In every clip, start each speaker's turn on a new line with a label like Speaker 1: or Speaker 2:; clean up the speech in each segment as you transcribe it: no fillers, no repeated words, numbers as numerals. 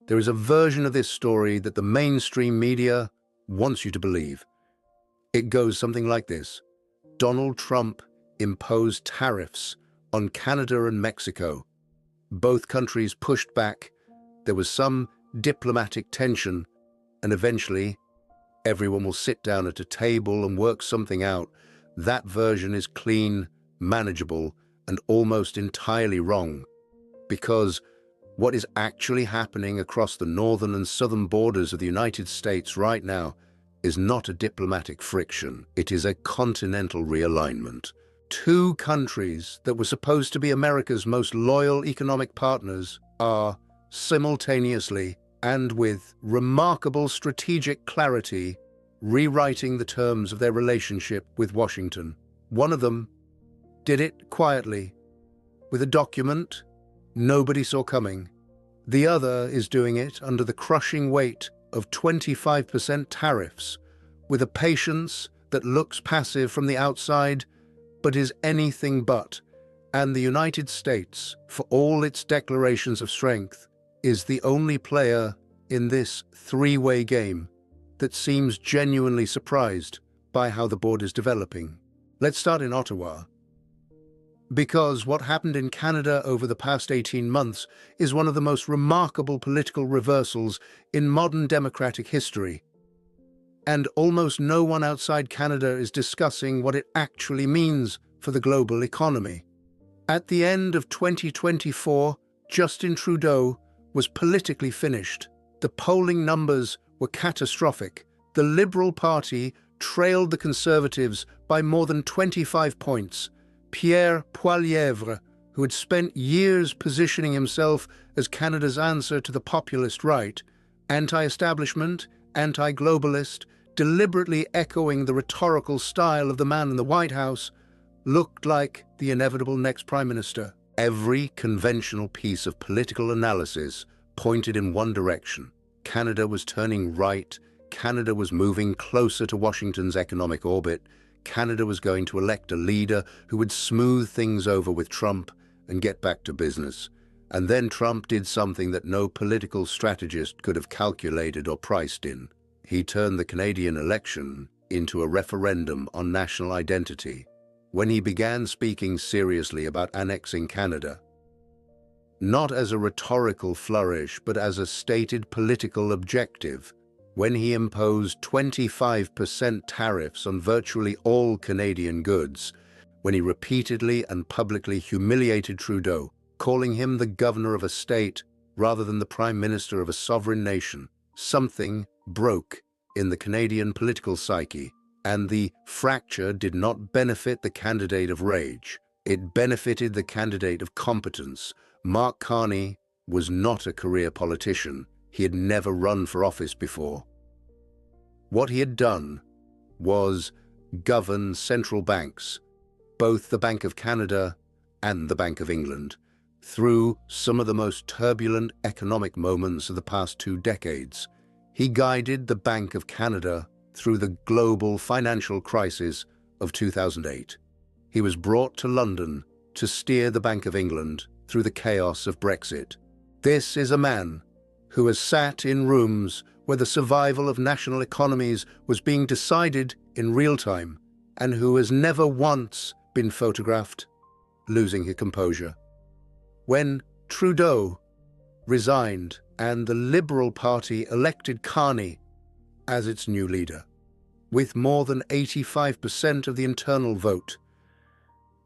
Speaker 1: There is a version of this story that the mainstream media wants you to believe. It goes something like this. Donald Trump imposed tariffs on Canada and Mexico. Both countries pushed back. There was some diplomatic tension, and eventually everyone will sit down at a table and work something out. That version is clean, manageable, and almost entirely wrong. Because what is actually happening across the northern and southern borders of the United States right now is not a diplomatic friction. It is a continental realignment. Two countries that were supposed to be America's most loyal economic partners are simultaneously and with remarkable strategic clarity rewriting the terms of their relationship with Washington. One of them did it quietly, with a document nobody saw coming. The other is doing it under the crushing weight of 25% tariffs, with a patience that looks passive from the outside but is anything but. And the United States, for all its declarations of strength, is the only player in this three-way game that seems genuinely surprised by how the board is developing. Let's start in Ottawa. Because what happened in Canada over the past 18 months is one of the most remarkable political reversals in modern democratic history. And almost no one outside Canada is discussing what it actually means for the global economy. At the end of 2024, Justin Trudeau was politically finished. The polling numbers were catastrophic. The Liberal Party trailed the Conservatives by more than 25 points. Pierre Poilievre, who had spent years positioning himself as Canada's answer to the populist right, anti-establishment, anti-globalist, deliberately echoing the rhetorical style of the man in the White House, looked like the inevitable next Prime Minister. Every conventional piece of political analysis pointed in one direction. Canada was turning right. Canada was moving closer to Washington's economic orbit. Canada was going to elect a leader who would smooth things over with Trump and get back to business. And then Trump did something that no political strategist could have calculated or priced in. He turned the Canadian election into a referendum on national identity. When he began speaking seriously about annexing Canada, not as a rhetorical flourish, but as a stated political objective, when he imposed 25% tariffs on virtually all Canadian goods, when he repeatedly and publicly humiliated Trudeau, calling him the governor of a state rather than the prime minister of a sovereign nation, something broke in the Canadian political psyche, and the fracture did not benefit the candidate of rage. It benefited the candidate of competence. Mark Carney was not a career politician. He had never run for office before. What he had done was govern central banks, both the Bank of Canada and the Bank of England, through some of the most turbulent economic moments of the past 2 decades. He guided the Bank of Canada through the global financial crisis of 2008. He was brought to London to steer the Bank of England through the chaos of Brexit. This is a man who has sat in rooms where the survival of national economies was being decided in real time, and who has never once been photographed losing his composure. When Trudeau resigned and the Liberal Party elected Carney as its new leader, with more than 85% of the internal vote,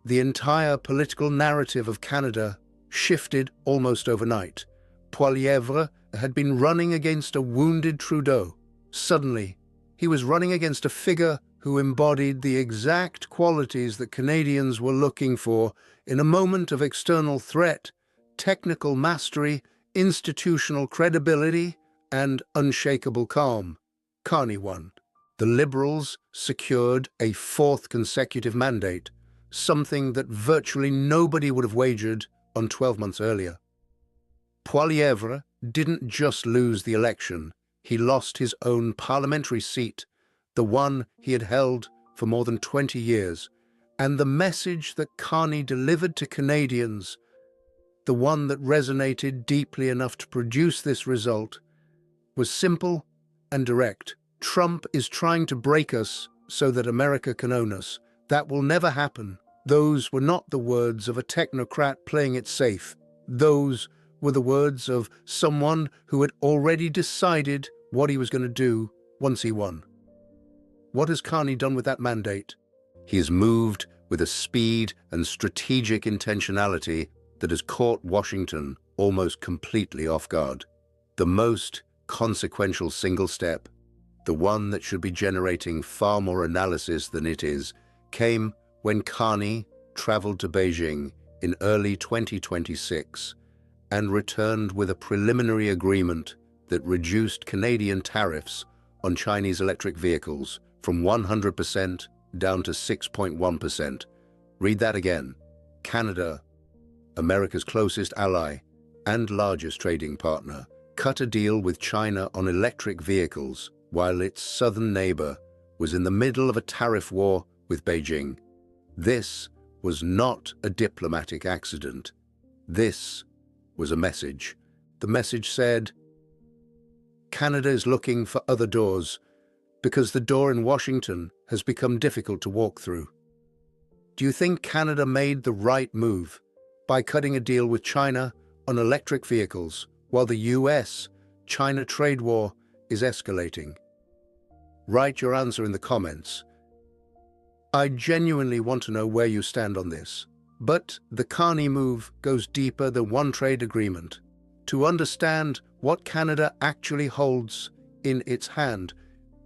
Speaker 1: the entire political narrative of Canada shifted almost overnight. Poilievre had been running against a wounded Trudeau. Suddenly, he was running against a figure who embodied the exact qualities that Canadians were looking for in a moment of external threat: technical mastery, institutional credibility, and unshakable calm. Carney won. The Liberals secured a 4th consecutive mandate, something that virtually nobody would have wagered on 12 months earlier. Poilievre didn't just lose the election, he lost his own parliamentary seat, the one he had held for more than 20 years, and the message that Carney delivered to Canadians the one that resonated deeply enough to produce this result, was simple and direct. Trump is trying to break us so that America can own us. That will never happen. Those were not the words of a technocrat playing it safe. Those were the words of someone who had already decided what he was going to do once he won. What has Carney done with that mandate? He has moved with a speed and strategic intentionality that has caught Washington almost completely off guard. The most consequential single step, the one that should be generating far more analysis than it is, came when Carney traveled to Beijing in early 2026 and returned with a preliminary agreement that reduced Canadian tariffs on Chinese electric vehicles from 100% down to 6.1%. Read that again. Canada, America's closest ally and largest trading partner, cut a deal with China on electric vehicles while its southern neighbor was in the middle of a tariff war with Beijing. This was not a diplomatic accident. This was a message. The message said, Canada is looking for other doors because the door in Washington has become difficult to walk through. Do you think Canada made the right move by cutting a deal with China on electric vehicles while the US-China trade war is escalating? Write your answer in the comments. I genuinely want to know where you stand on this. But the Carney move goes deeper than one trade agreement. To understand what Canada actually holds in its hand,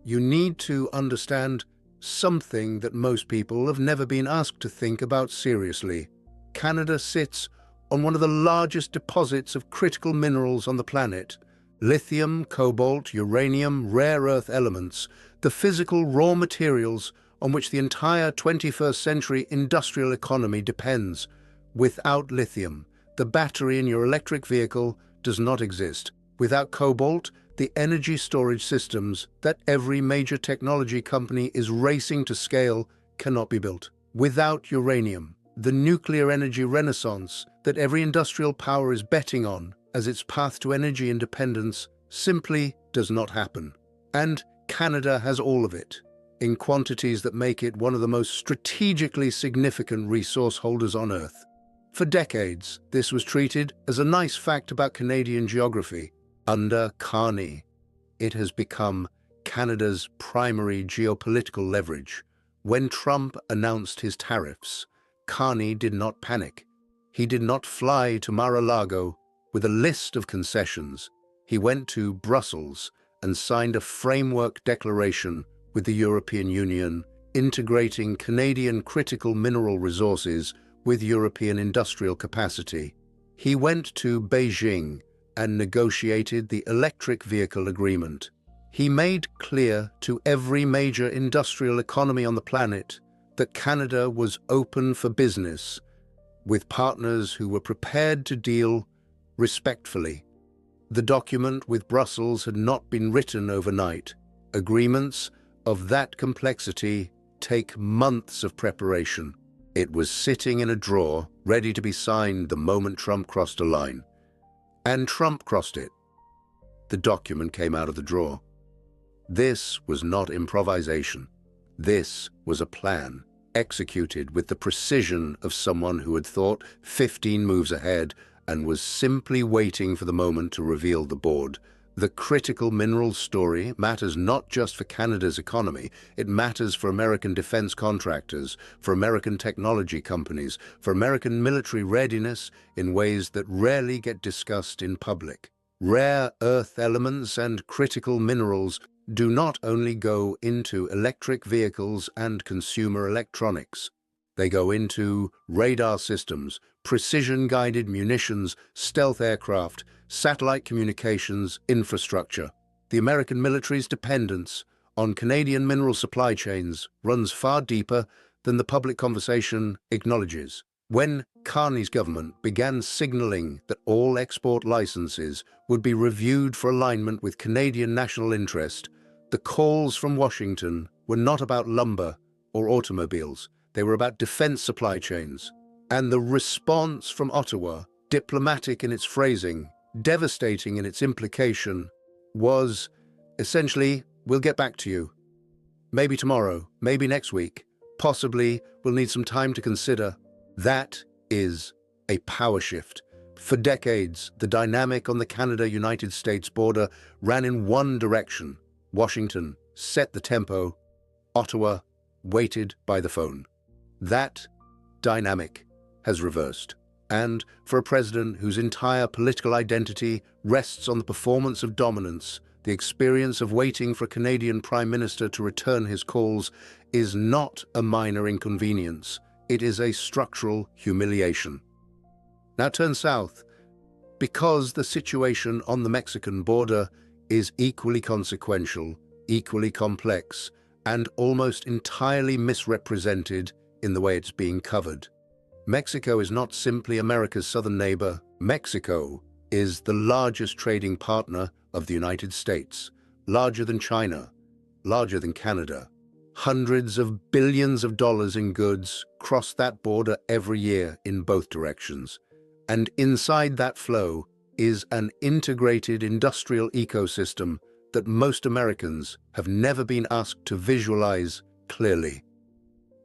Speaker 1: you need to understand something that most people have never been asked to think about seriously. Canada sits on one of the largest deposits of critical minerals on the planet. Lithium, cobalt, uranium, rare earth elements, the physical raw materials on which the entire 21st century industrial economy depends. Without lithium, the battery in your electric vehicle does not exist. Without cobalt, the energy storage systems that every major technology company is racing to scale cannot be built. Without uranium, the nuclear energy renaissance that every industrial power is betting on as its path to energy independence simply does not happen. And Canada has all of it, in quantities that make it one of the most strategically significant resource holders on Earth. For decades, this was treated as a nice fact about Canadian geography. Under Carney, it has become Canada's primary geopolitical leverage. When Trump announced his tariffs, Carney did not panic. He did not fly to Mar-a-Lago with a list of concessions. He went to Brussels and signed a framework declaration with the European Union, integrating Canadian critical mineral resources with European industrial capacity. He went to Beijing and negotiated the electric vehicle agreement. He made clear to every major industrial economy on the planet that Canada was open for business, with partners who were prepared to deal respectfully. The document with Brussels had not been written overnight. Agreements of that complexity take months of preparation. It was sitting in a drawer, ready to be signed the moment Trump crossed a line. And Trump crossed it. The document came out of the drawer. This was not improvisation. This was a plan, executed with the precision of someone who had thought 15 moves ahead and was simply waiting for the moment to reveal the board. The critical minerals story matters not just for Canada's economy, it matters for American defense contractors, for American technology companies, for American military readiness in ways that rarely get discussed in public. Rare earth elements and critical minerals do not only go into electric vehicles and consumer electronics. They go into radar systems, precision-guided munitions, stealth aircraft, satellite communications infrastructure. The American military's dependence on Canadian mineral supply chains runs far deeper than the public conversation acknowledges. When Carney's government began signaling that all export licenses would be reviewed for alignment with Canadian national interest, the calls from Washington were not about lumber or automobiles. They were about defense supply chains. And the response from Ottawa diplomatic in its phrasing, devastating in its implication, was essentially, "We'll get back to you. Maybe tomorrow, maybe next week. Possibly we'll need some time to consider." That is a power shift. For decades, the dynamic on the Canada-United States border ran in one direction. Washington set the tempo. Ottawa waited by the phone. That dynamic has reversed. And for a president whose entire political identity rests on the performance of dominance, the experience of waiting for a Canadian Prime Minister to return his calls is not a minor inconvenience. It is a structural humiliation. Now turn south, because the situation on the Mexican border is equally consequential, equally complex, and almost entirely misrepresented in the way it's being covered. Mexico is not simply America's southern neighbor. Mexico is the largest trading partner of the United States, larger than China, larger than Canada. Hundreds of billions of dollars in goods cross that border every year in both directions. And inside that flow is an integrated industrial ecosystem that most Americans have never been asked to visualize clearly.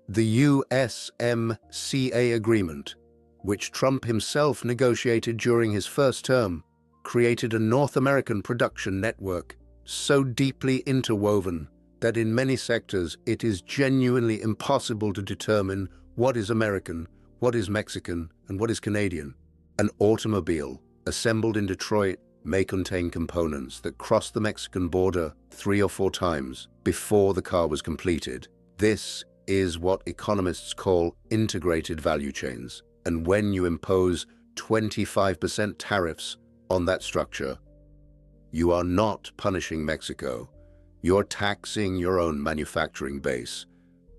Speaker 1: The USMCA agreement, which Trump himself negotiated during his first term, created a North American production network so deeply interwoven that in many sectors it is genuinely impossible to determine what is American, what is Mexican, and what is Canadian. An automobile assembled in Detroit may contain components that crossed the Mexican border 3 or 4 times before the car was completed. This is what economists call integrated value chains. And when you impose 25% tariffs on that structure, you are not punishing Mexico. You're taxing your own manufacturing base.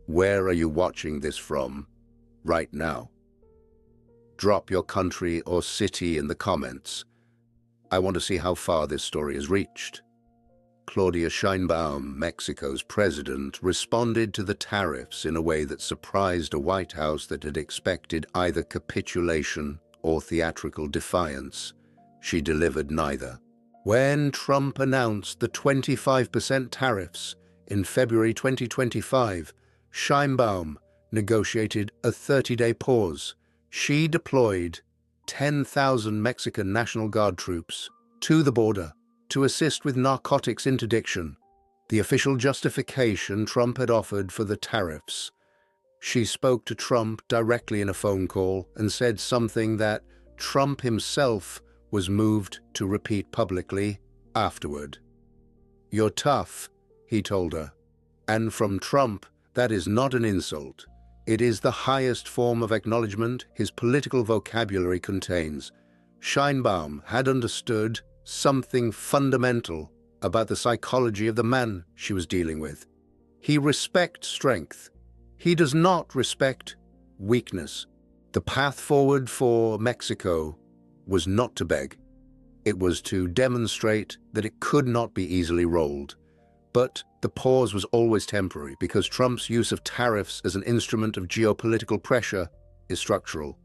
Speaker 1: Where are you watching this from right now? Drop your country or city in the comments. I want to see how far this story has reached. Claudia Sheinbaum, Mexico's president, responded to the tariffs in a way that surprised a White House that had expected either capitulation or theatrical defiance. She delivered neither. When Trump announced the 25% tariffs in February 2025, Sheinbaum negotiated a 30-day pause. She deployed 10,000 Mexican National Guard troops to the border to assist with narcotics interdiction, the official justification Trump had offered for the tariffs. She spoke to Trump directly in a phone call and said something that Trump himself was moved to repeat publicly afterward. "You're tough," he told her. And from Trump, that is not an insult. It is the highest form of acknowledgement his political vocabulary contains. Sheinbaum had understood something fundamental about the psychology of the man she was dealing with. He respects strength. He does not respect weakness. The path forward for Mexico was not to beg. It was to demonstrate that it could not be easily rolled. But the pause was always temporary because Trump's use of tariffs as an instrument of geopolitical pressure is structural,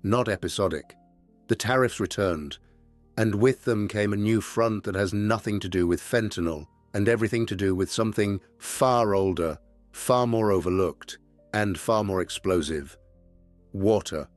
Speaker 1: not episodic. The tariffs returned, and with them came a new front that has nothing to do with fentanyl and everything to do with something far older, far more overlooked, and far more explosive: water.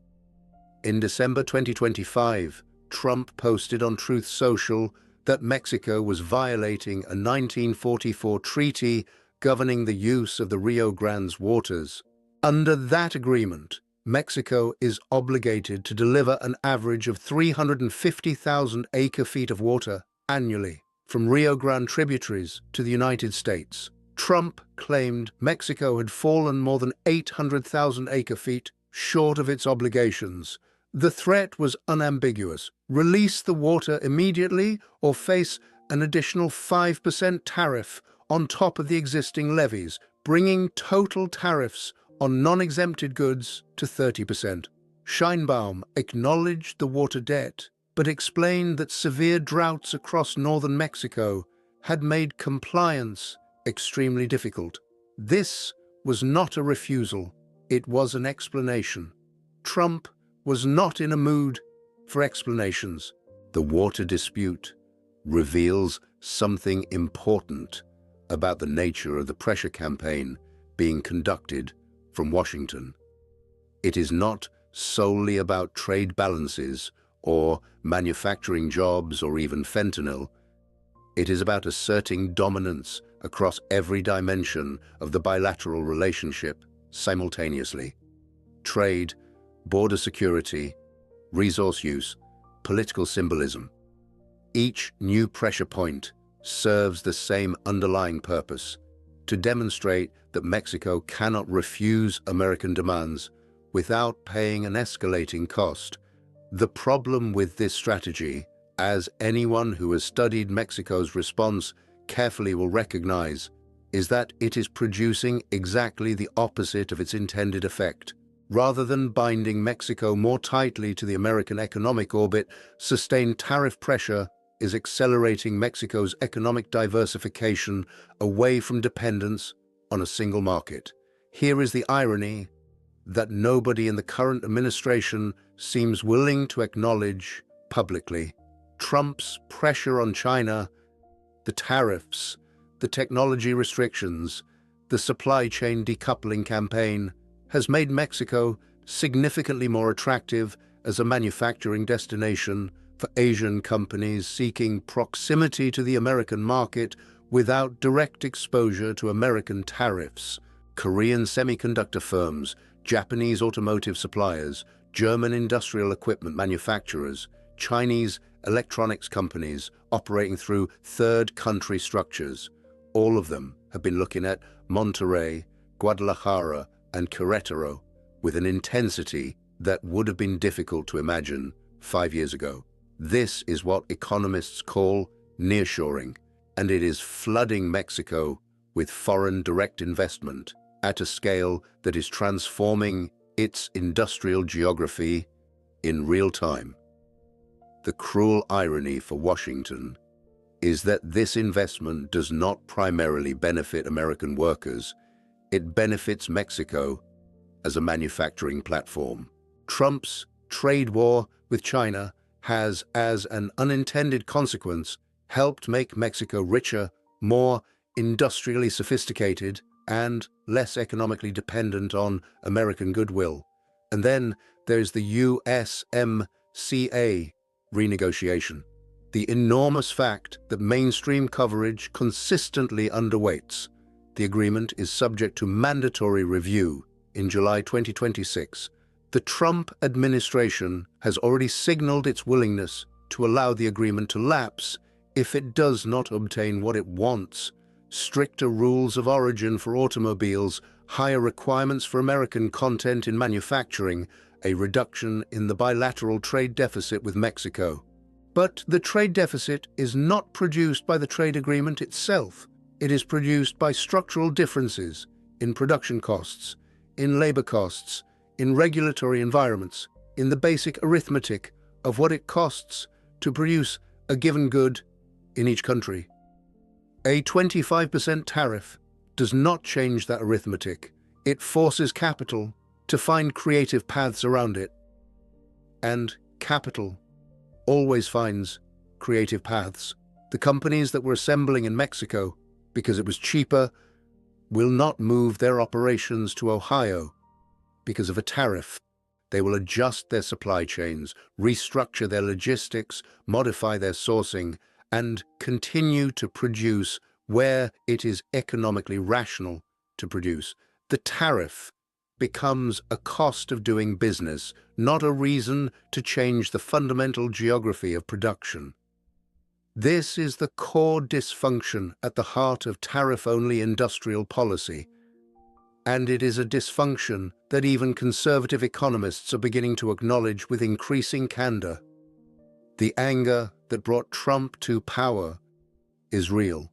Speaker 1: In December 2025, Trump posted on Truth Social that Mexico was violating a 1944 treaty governing the use of the Rio Grande's waters. Under that agreement, Mexico is obligated to deliver an average of 350,000 acre-feet of water annually from Rio Grande tributaries to the United States. Trump claimed Mexico had fallen more than 800,000 acre-feet short of its obligations. The threat was unambiguous: release the water immediately or face an additional 5% tariff on top of the existing levies, bringing total tariffs on non-exempted goods to 30%. Sheinbaum acknowledged the water debt, but explained that severe droughts across northern Mexico had made compliance extremely difficult. This was not a refusal, it was an explanation. Trump was not in a mood for explanations. The water dispute reveals something important about the nature of the pressure campaign being conducted from Washington. It is not solely about trade balances or manufacturing jobs or even fentanyl. It is about asserting dominance across every dimension of the bilateral relationship simultaneously. Trade, border security, resource use, political symbolism. Each new pressure point serves the same underlying purpose: to demonstrate that Mexico cannot refuse American demands without paying an escalating cost. The problem with this strategy, as anyone who has studied Mexico's response carefully will recognize, is that it is producing exactly the opposite of its intended effect. Rather than binding Mexico more tightly to the American economic orbit, sustained tariff pressure is accelerating Mexico's economic diversification away from dependence on a single market. Here is the irony that nobody in the current administration seems willing to acknowledge publicly. Trump's pressure on China, the tariffs, the technology restrictions, the supply chain decoupling campaign has made Mexico significantly more attractive as a manufacturing destination for Asian companies seeking proximity to the American market without direct exposure to American tariffs. Korean semiconductor firms, Japanese automotive suppliers, German industrial equipment manufacturers, Chinese electronics companies operating through third-country structures. All of them have been looking at Monterrey, Guadalajara, and Querétaro with an intensity that would have been difficult to imagine 5 years ago. This is what economists call nearshoring, and it is flooding Mexico with foreign direct investment at a scale that is transforming its industrial geography in real time. The cruel irony for Washington is that this investment does not primarily benefit American workers. It benefits Mexico as a manufacturing platform. Trump's trade war with China has, as an unintended consequence, helped make Mexico richer, more industrially sophisticated, and less economically dependent on American goodwill. And then there's the USMCA renegotiation. The enormous fact that mainstream coverage consistently underweights. The agreement is subject to mandatory review in July 2026. The Trump administration has already signaled its willingness to allow the agreement to lapse if it does not obtain what it wants: stricter rules of origin for automobiles, higher requirements for American content in manufacturing, a reduction in the bilateral trade deficit with Mexico. But the trade deficit is not produced by the trade agreement itself. It is produced by structural differences in production costs, in labor costs, in regulatory environments, in the basic arithmetic of what it costs to produce a given good in each country. A 25% tariff does not change that arithmetic. It forces capital to find creative paths around it. And capital always finds creative paths. The companies that were assembling in Mexico because it was cheaper will not move their operations to Ohio because of a tariff. They will adjust their supply chains, restructure their logistics, modify their sourcing, and continue to produce where it is economically rational to produce. The tariff becomes a cost of doing business, not a reason to change the fundamental geography of production. This is the core dysfunction at the heart of tariff-only industrial policy, and it is a dysfunction that even conservative economists are beginning to acknowledge with increasing candor. The anger that brought Trump to power is real.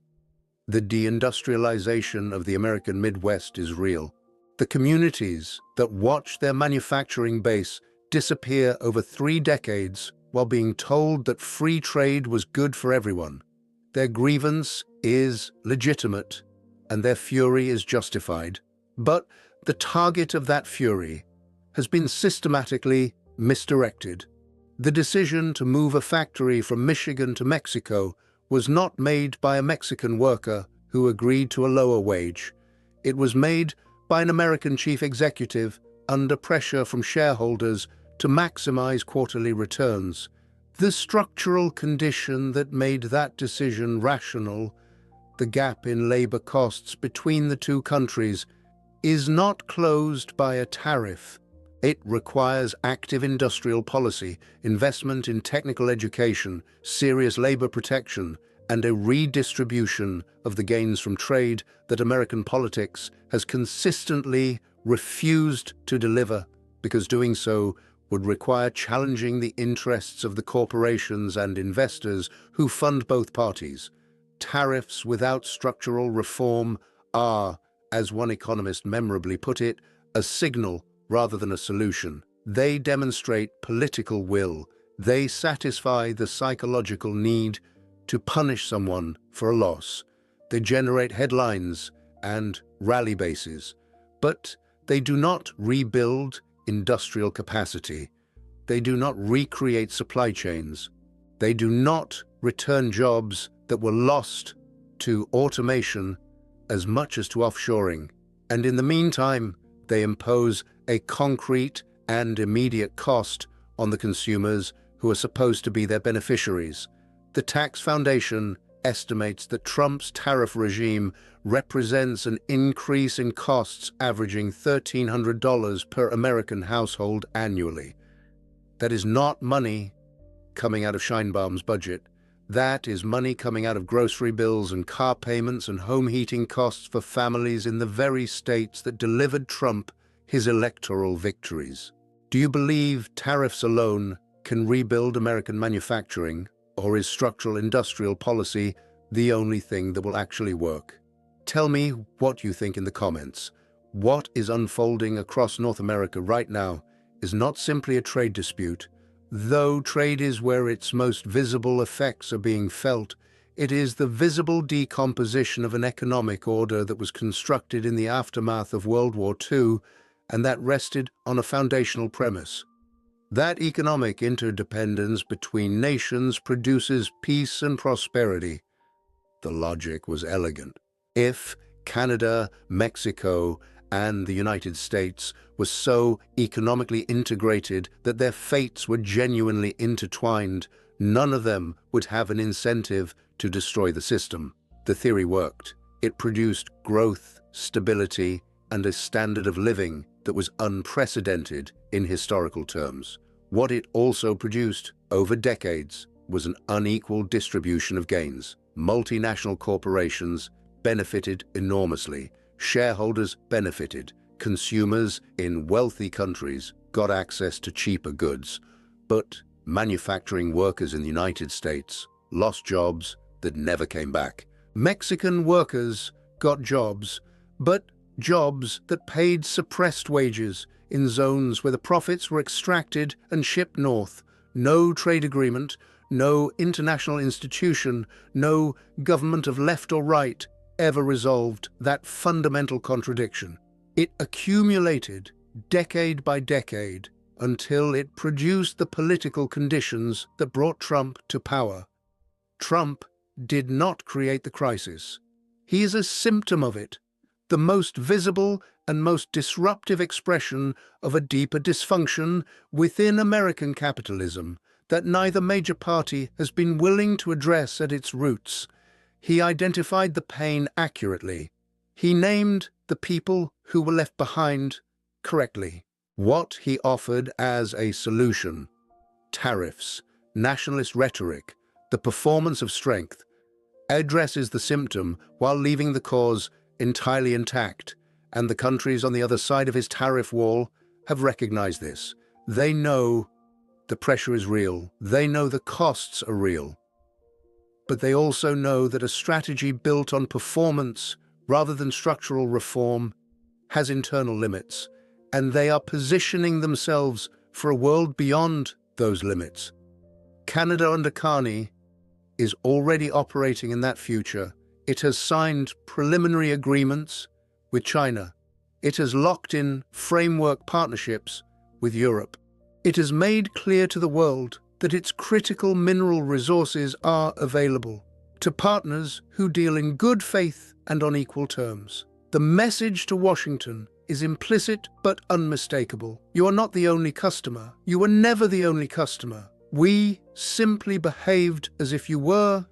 Speaker 1: The deindustrialization of the American Midwest is real. The communities that watched their manufacturing base disappear over 3 decades while being told that free trade was good for everyone. Their grievance is legitimate and their fury is justified. But the target of that fury has been systematically misdirected. The decision to move a factory from Michigan to Mexico was not made by a Mexican worker who agreed to a lower wage. It was made by an American chief executive under pressure from shareholders to maximize quarterly returns. The structural condition that made that decision rational, the gap in labor costs between the two countries, is not closed by a tariff. It requires active industrial policy, investment in technical education, serious labor protection, and a redistribution of the gains from trade that American politics has consistently refused to deliver, because doing so would require challenging the interests of the corporations and investors who fund both parties. Tariffs without structural reform are, as one economist memorably put it, a signal rather than a solution. They demonstrate political will. They satisfy the psychological need to punish someone for a loss. They generate headlines and rally bases, but they do not rebuild industrial capacity. They do not recreate supply chains. They do not return jobs that were lost to automation as much as to offshoring. And in the meantime, they impose a concrete and immediate cost on the consumers who are supposed to be their beneficiaries. The Tax Foundation estimates that Trump's tariff regime represents an increase in costs averaging $1,300 per American household annually. That is not money coming out of Scheinbaum's budget. That is money coming out of grocery bills and car payments and home heating costs for families in the very states that delivered Trump his electoral victories. Do you believe tariffs alone can rebuild American manufacturing, or is structural industrial policy the only thing that will actually work? Tell me what you think in the comments. What is unfolding across North America right now is not simply a trade dispute. Though trade is where its most visible effects are being felt, it is the visible decomposition of an economic order that was constructed in the aftermath of World War II and that rested on a foundational premise. That economic interdependence between nations produces peace and prosperity. The logic was elegant. If Canada, Mexico, and the United States were so economically integrated that their fates were genuinely intertwined, none of them would have an incentive to destroy the system. The theory worked. It produced growth, stability, and a standard of living that was unprecedented in historical terms. What it also produced over decades was an unequal distribution of gains. Multinational corporations benefited enormously. Shareholders benefited. Consumers in wealthy countries got access to cheaper goods. But manufacturing workers in the United States lost jobs that never came back. Mexican workers got jobs, but jobs that paid suppressed wages in zones where the profits were extracted and shipped north. No trade agreement, no international institution, no government of left or right ever resolved that fundamental contradiction. It accumulated decade by decade until it produced the political conditions that brought Trump to power. Trump did not create the crisis. He is a symptom of it, the most visible and most disruptive expression of a deeper dysfunction within American capitalism that neither major party has been willing to address at its roots. He identified the pain accurately. He named the people who were left behind correctly. What he offered as a solution: tariffs, nationalist rhetoric, the performance of strength, addresses the symptom while leaving the cause entirely intact, and the countries on the other side of his tariff wall have recognized this. They know the pressure is real. They know the costs are real. But they also know that a strategy built on performance rather than structural reform has internal limits, and they are positioning themselves for a world beyond those limits. Canada under Carney is already operating in that future. It has signed preliminary agreements with China. It has locked in framework partnerships with Europe. It has made clear to the world that its critical mineral resources are available to partners who deal in good faith and on equal terms. The message to Washington is implicit but unmistakable. You are not the only customer. You were never the only customer. We simply behaved as if you were,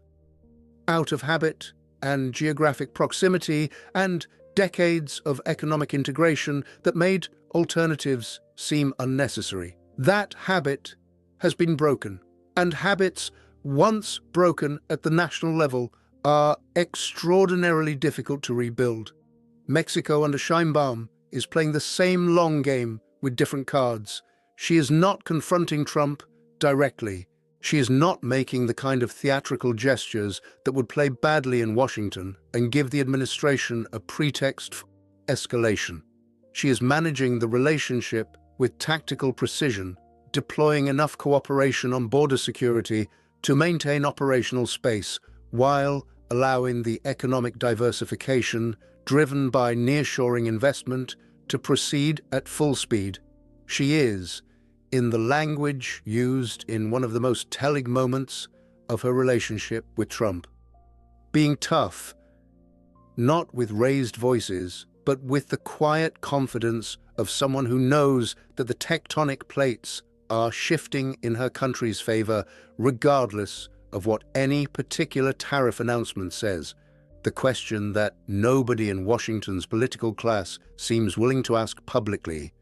Speaker 1: out of habit and geographic proximity and decades of economic integration that made alternatives seem unnecessary. That habit has been broken, and habits once broken at the national level are extraordinarily difficult to rebuild. Mexico under Sheinbaum is playing the same long game with different cards. She is not confronting Trump directly. She is not making the kind of theatrical gestures that would play badly in Washington and give the administration a pretext for escalation. She is managing the relationship with tactical precision, deploying enough cooperation on border security to maintain operational space while allowing the economic diversification driven by nearshoring investment to proceed at full speed. She is, in the language used in one of the most telling moments of her relationship with Trump, being tough, not with raised voices, but with the quiet confidence of someone who knows that the tectonic plates are shifting in her country's favor, regardless of what any particular tariff announcement says. The question that nobody in Washington's political class seems willing to ask publicly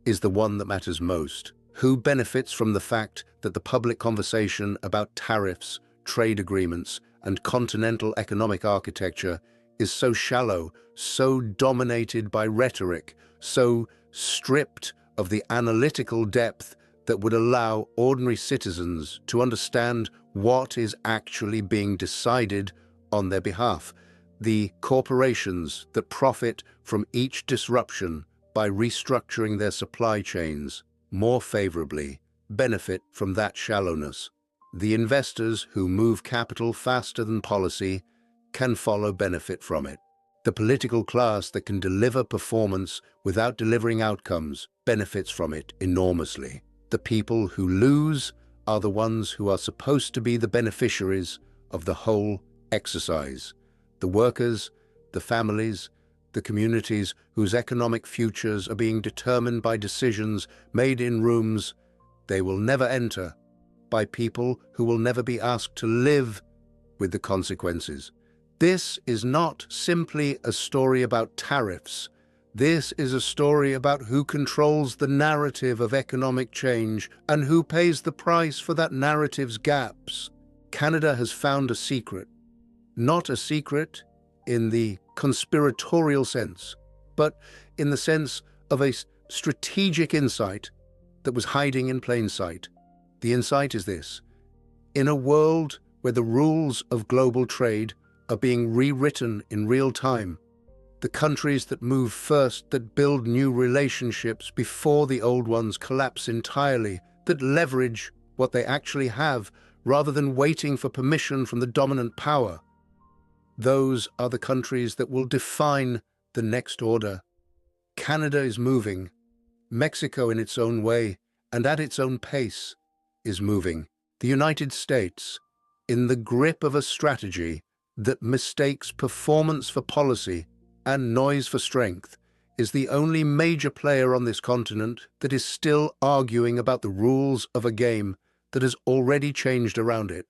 Speaker 1: is the one that matters most. Who benefits from the fact that the public conversation about tariffs, trade agreements, and continental economic architecture is so shallow, so dominated by rhetoric, so stripped of the analytical depth that would allow ordinary citizens to understand what is actually being decided on their behalf? The corporations that profit from each disruption by restructuring their supply chains more favorably benefit from that shallowness. The investors who move capital faster than policy can follow benefit from it. The political class that can deliver performance without delivering outcomes benefits from it enormously. The people who lose are the ones who are supposed to be the beneficiaries of the whole exercise. The workers, the families, the communities whose economic futures are being determined by decisions made in rooms they will never enter, by people who will never be asked to live with the consequences. This is not simply a story about tariffs. This is a story about who controls the narrative of economic change and who pays the price for that narrative's gaps. Canada has found a secret. Not a secret in the conspiratorial sense, but in the sense of a strategic insight that was hiding in plain sight. The insight is this: in a world where the rules of global trade are being rewritten in real time, the countries that move first, that build new relationships before the old ones collapse entirely, that leverage what they actually have rather than waiting for permission from the dominant power, those are the countries that will define the next order. Canada is moving. Mexico, in its own way and at its own pace, is moving. The United States, in the grip of a strategy that mistakes performance for policy and noise for strength, is the only major player on this continent that is still arguing about the rules of a game that has already changed around it.